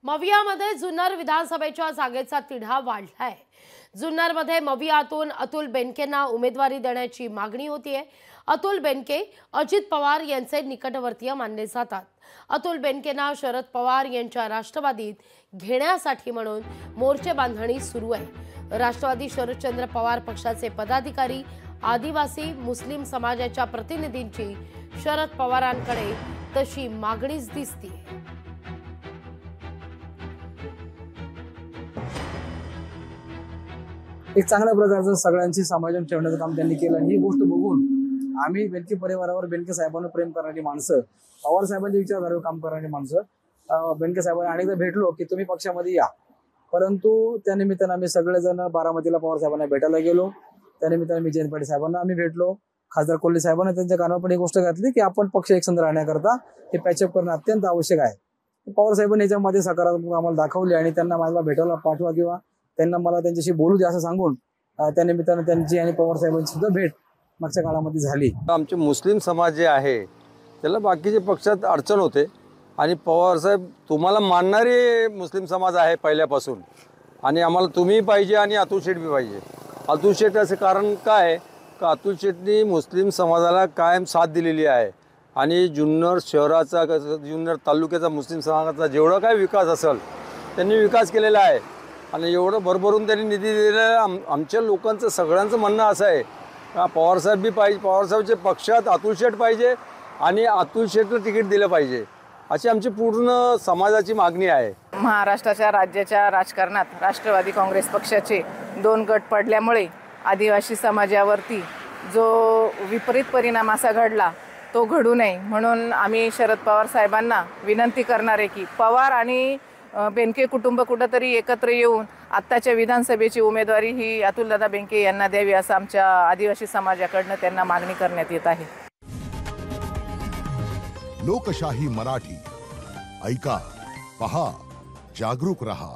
मवियामध्ये जुन्नर विधानसभेच्या जागेचा तिढा वाढलाय। जुन्नरमध्ये मवियातून अतुल बेनकेंना उमेदवारी देण्याची मागणी होतीये। अतुल बेनके अजित पवार यांचे निकटवर्तीय मानले जातात। अतुल बेनकेंना शरद पवार यांच्या राष्ट्रवादीत घेण्यासाठी म्हणून मोर्चे बांधणी सुरू आहे। राष्ट्रवादी शरदचंद्र पवार पक्षाचे पदाधिकारी, आदिवासी मुस्लिम समाजाच्या प्रतिनिधींची शरद पवारांकडे तशी मागणीच दिसते। एक चांगल्या प्रकारचं सगळ्यांची समायोजन ठेवण्याचं काम त्यांनी केलं आणि ही गोष्ट बघून आम्ही बेनके परिवारावर, बेनके साहेबांना प्रेम करणारी माणसं, पवार साहेबांच्या विचारधारेवर काम करणारी माणसं बेनके साहेबांना अनेकदा भेटलो की तुम्ही पक्षामध्ये या, परंतु त्यानिमित्तानं आम्ही सगळेजण बारामतीला पवार साहेबांना भेटायला गेलो। त्यानिमित्तानं मी जयंत पाटील साहेबांना आम्ही भेटलो। खासदार कोल्हे साहेबांना त्यांच्या कानावर पण ही गोष्ट घातली की आपण पक्ष एकसंध राहण्याकरता हे पॅचअप करणं अत्यंत आवश्यक आहे। पवार साहेबांनी याच्यामध्ये सकारात्मक आम्हाला दाखवले आणि त्यांना मला भेटायला पाठवा किंवा त्यांना मला त्यांच्याशी बोलू द्या असं सांगून त्यानिमित्तानं त्यांची आणि पवार साहेबांची सुद्धा भेट मागच्या काळामध्ये झाली। आमचे मुस्लिम समाज जे आहे त्याला बाकीचे पक्षात अडचण होते आणि पवार साहेब तुम्हाला मानणारे मुस्लिम समाज आहे पहिल्यापासून आणि आम्हाला तुम्ही पाहिजे आणि अतुल शेठ बी पाहिजे। अतुल शेठ असं कारण काय का अतुल शेठनी मुस्लिम समाजाला कायम साथ दिलेली आहे आणि जुन्नर शहराचा, जुन्नर तालुक्याचा, मुस्लिम समाजाचा जेवढा काय विकास असेल त्यांनी विकास केलेला आहे आणि एवढं भरभरून त्यांनी निधी दिलेला। आमच्या लोकांचं सगळ्यांचं म्हणणं असं आहे का पवारसाहेब बी पाहिजे, पवारसाहेबच्या पक्षात अतुल शेठ पाहिजे आणि अतुल शेठला तिकीट दिलं पाहिजे अशी आमची पूर्ण समाजाची मागणी आहे। महाराष्ट्राच्या राज्याच्या राजकारणात राष्ट्रवादी काँग्रेस पक्षाचे 2 गट पडल्यामुळे आदिवासी समाजावरती जो विपरीत परिणाम असा घडला तो घडू नये म्हणून आम्ही शरद पवार साहेबांना विनंती करणार आहे की पवार आणि बेनके कुटुंब कुठंतरी एकत्र येऊन आत्ताच्या विधानसभेची उमेदवारी ही अतुलदादा बेनके यांना द्यावी असं आमच्या आदिवासी समाजाकडनं त्यांना मागणी करण्यात येत आहे। लोकशाही मराठी ऐका, पहा, जागरूक रहा।